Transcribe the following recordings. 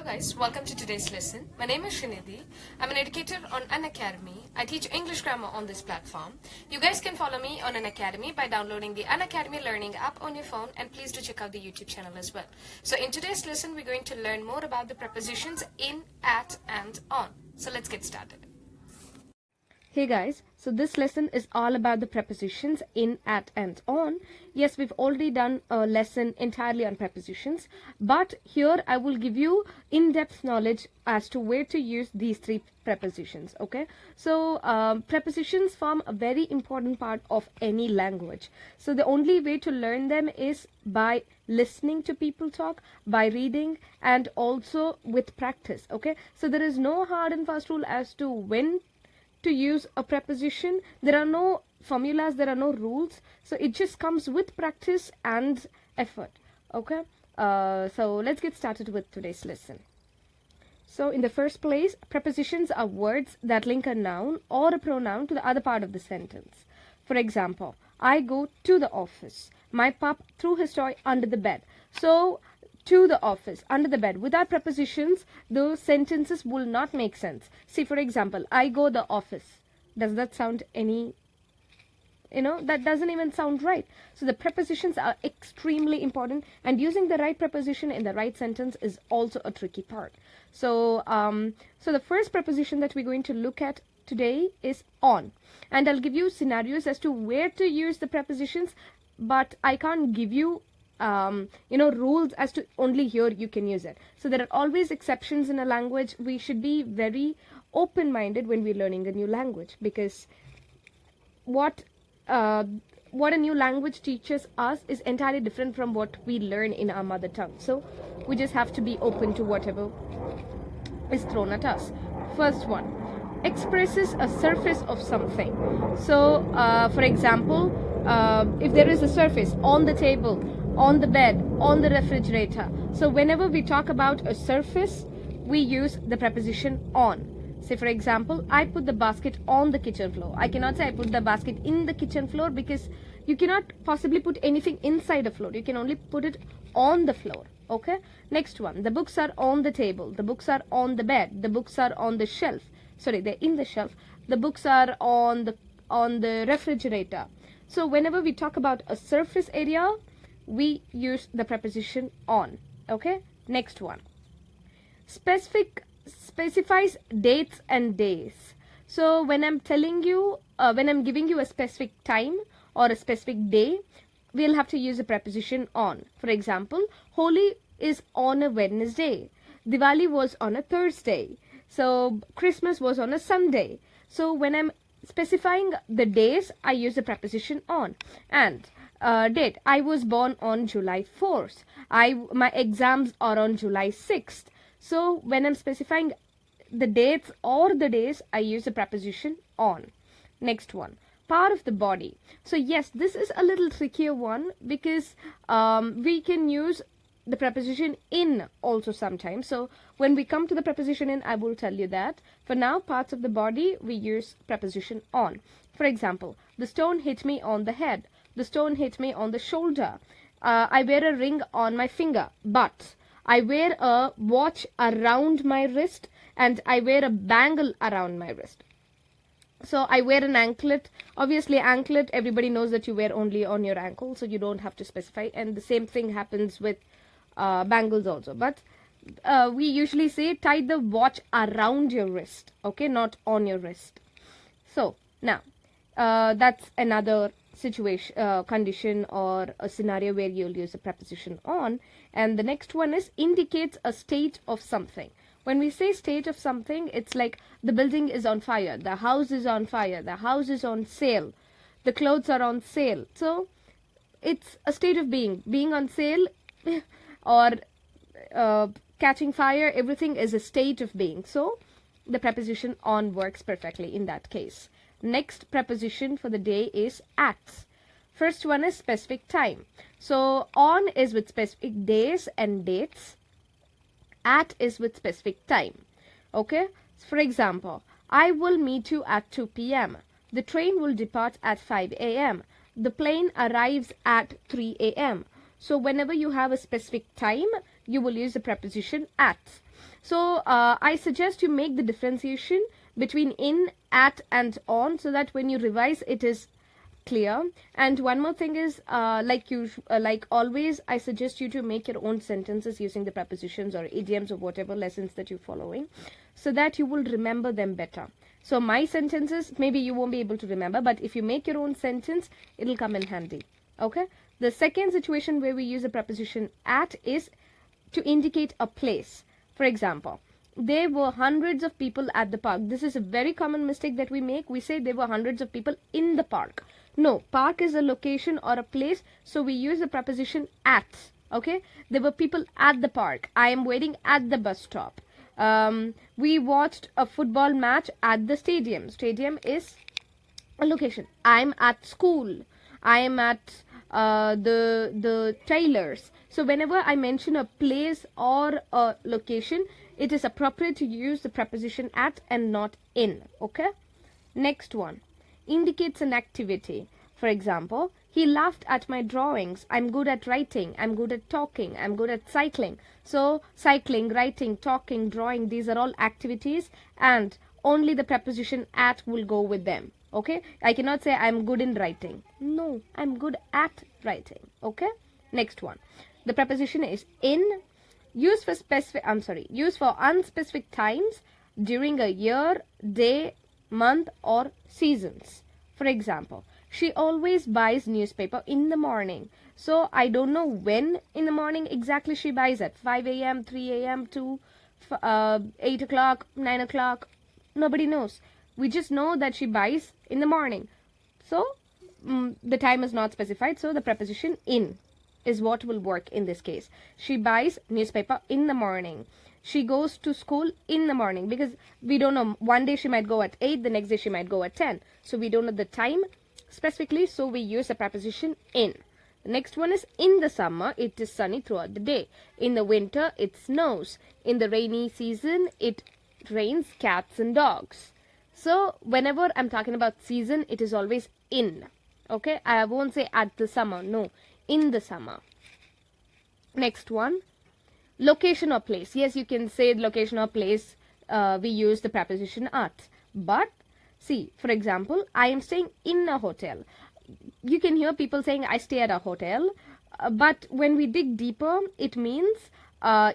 guys, welcome to today's lesson. My name is Srinidhi. I'm an educator on Unacademy. I teach English grammar on this platform. You guys can follow me on Unacademy by downloading the Unacademy learning app on your phone, and please do check out the YouTube channel as well. So in today's lesson, we're going to learn more about the prepositions in, at, and on. So let's get started. Hey guys, so this lesson is all about the prepositions in, at, and on. Yes, we've already done a lesson entirely on prepositions, but here I will give you in-depth knowledge as to where to use these three prepositions, okay? So prepositions form a very important part of any language. So the only way to learn them is by listening to people talk, by reading, and also with practice, okay? So there is no hard and fast rule as to when to use a preposition. There are no formulas, there are no rules, so it just comes with practice and effort, okay? So let's get started with today's lesson. So in the first place, prepositions are words that link a noun or a pronoun to the other part of the sentence. For example, I go to the office. My pup threw his toy under the bed. So to the office, under the bed. Without prepositions, those sentences will not make sense. See, for example, I go the office. Does that sound any, that doesn't even sound right. So the prepositions are extremely important, and using the right preposition in the right sentence is also a tricky part. So, so the first preposition that we're going to look at today is on. And I'll give you scenarios as to where to use the prepositions, but I can't give you rules as to only here you can use it. So there are always exceptions in a language. We should be very open-minded when we're learning a new language, because what a new language teaches us is entirely different from what we learn in our mother tongue. So we just have to be open to whatever is thrown at us. First one, expresses a surface of something. So for example, if there is a surface on the table, on the bed, on the refrigerator. So whenever we talk about a surface, we use the preposition on. Say for example, I put the basket on the kitchen floor. I cannot say I put the basket in the kitchen floor, because you cannot possibly put anything inside a floor. You can only put it on the floor, okay? Next one, the books are on the table. The books are on the bed. The books are on the shelf. Sorry, they're in the shelf. The books are on the refrigerator. So whenever we talk about a surface area, we use the preposition on, okay? Next one, specifies dates and days. So when I'm telling you, when I'm giving you a specific time or a specific day, we'll have to use a preposition on. For example, Holi is on a Wednesday. Diwali was on a Thursday. So Christmas was on a Sunday. So when I'm specifying the days, I use the preposition on. And date, I was born on July 4th. My exams are on July 6th. So when I'm specifying the dates or the days, I use the preposition on. Next one, part of the body. So yes, this is a little trickier one, because we can use the preposition in also sometimes. So when we come to the preposition in, I will tell you that. For now, parts of the body, we use preposition on. For example, the stone hit me on the head. The stone hit me on the shoulder. I wear a ring on my finger, but I wear a watch around my wrist, and I wear a bangle around my wrist. So I wear an anklet. Obviously, anklet, everybody knows that you wear only on your ankle, so you don't have to specify. And the same thing happens with bangles also. But we usually say tie the watch around your wrist, okay, not on your wrist. So now that's another situation, condition, or a scenario where you'll use a preposition on. And the next one is indicates a state of something. When we say state of something, it's like the building is on fire, the house is on fire, the house is on sale, the clothes are on sale. So it's a state of being on sale or catching fire. Everything is a state of being. So the preposition on works perfectly in that case. Next preposition for the day is at. First one is specific time. So on is with specific days and dates. At is with specific time. Okay? For example, I will meet you at 2 p.m. The train will depart at 5 a.m. The plane arrives at 3 a.m. So whenever you have a specific time, you will use the preposition at. So I suggest you make the differentiation between in, at and on, so that when you revise it is clear. And one more thing is, like always, I suggest you to make your own sentences using the prepositions or idioms or whatever lessons that you're following, so that you will remember them better. So my sentences, maybe you won't be able to remember, but if you make your own sentence, it'll come in handy. Okay. The second situation where we use the preposition at is to indicate a place. For example, there were hundreds of people at the park. This is a very common mistake that we make. We say there were hundreds of people in the park. No, park is a location or a place, so we use the preposition at. Okay, there were people at the park. I am waiting at the bus stop. We watched a football match at the stadium. Stadium is a location. I'm at school. I am at the tailors. So whenever I mention a place or a location, it is appropriate to use the preposition at and not in. Okay. Next one indicates an activity. For example, he laughed at my drawings. I'm good at writing. I'm good at talking. I'm good at cycling. So cycling, writing, talking, drawing, these are all activities, and only the preposition at will go with them. Okay, I cannot say I'm good in writing. No, I'm good at writing. Okay. Next one, the preposition is in, used for unspecific times during a year, day, month or seasons. For example, she always buys newspaper in the morning. So I don't know when in the morning exactly she buys it. 5 a.m., 3 a.m. to 8 o'clock, 9 o'clock. Nobody knows. We just know that she buys in the morning. So the time is not specified. So the preposition in is what will work in this case. She buys newspaper in the morning. She goes to school in the morning, because we don't know. One day she might go at 8, the next day she might go at 10. So we don't know the time specifically, so we use the preposition in. The next one is in the summer, it is sunny throughout the day. In the winter, it snows. In the rainy season, it rains cats and dogs. So whenever I'm talking about season, it is always in. Okay, I won't say at the summer. No, in the summer. Next one, location or place. Yes, you can say location or place. We use the preposition at. But see, for example, I am staying in a hotel. You can hear people saying I stay at a hotel. But when we dig deeper, it means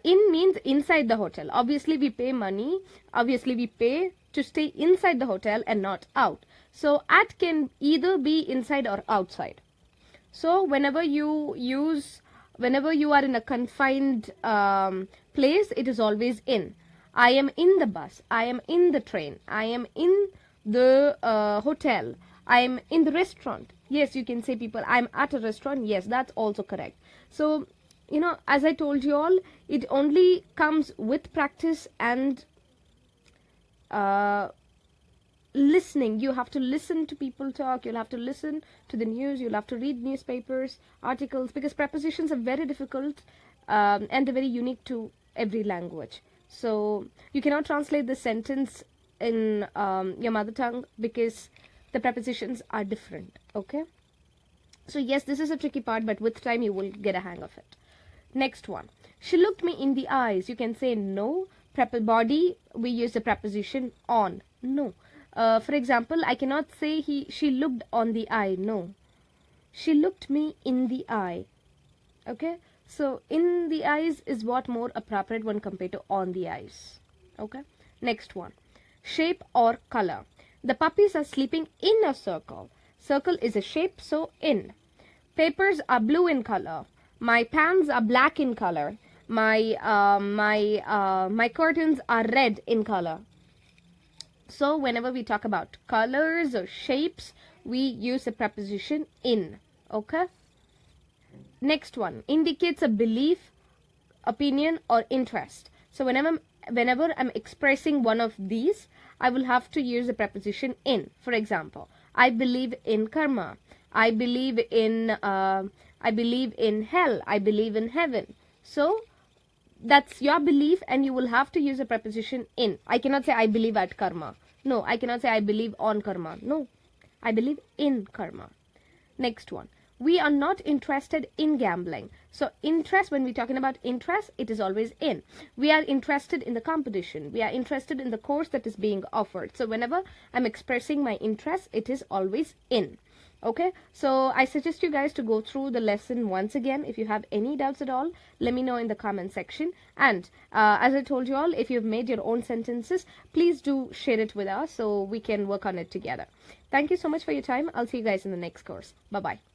in means inside the hotel. Obviously, we pay money. Obviously, we pay to stay inside the hotel and not out. So at can either be inside or outside. So whenever you are in a confined place, it is always in. I am in the bus. I am in the train. I am in the hotel. I am in the restaurant. Yes, you can say people, I'm at a restaurant. Yes, that's also correct. So, as I told you all, it only comes with practice and listening. You have to listen to people talk. You'll have to listen to the news. You'll have to read newspapers, articles, because prepositions are very difficult and they're very unique to every language. So you cannot translate the sentence in your mother tongue because the prepositions are different. Okay. So yes, this is a tricky part, but with time you will get a hang of it. Next one. She looked me in the eyes. You can say no. Body, we use the preposition on. No. For example, I cannot say she looked on the eye. No. She looked me in the eye. Okay. So in the eyes is what more appropriate when compared to on the eyes. Okay. Next one. Shape or color. The puppies are sleeping in a circle. Circle is a shape, so in. Papers are blue in color. My pants are black in color. My curtains are red in color. So whenever we talk about colors or shapes, we use the preposition in. Okay. Next one indicates a belief, opinion, or interest. So whenever I'm expressing one of these, I will have to use the preposition in. For example, I believe in karma. I believe in hell. I believe in heaven. So that's your belief, and you will have to use a preposition in. I cannot say I believe at karma. No, I cannot say I believe on karma. No, I believe in karma. Next one. We are not interested in gambling. So interest, when we're talking about interest, it is always in. We are interested in the competition. We are interested in the course that is being offered. So whenever I'm expressing my interest, it is always in. Okay, so I suggest you guys to go through the lesson once again. If you have any doubts at all, let me know in the comment section. And as I told you all, if you've made your own sentences, please do share it with us so we can work on it together. Thank you so much for your time. I'll see you guys in the next course. Bye-bye.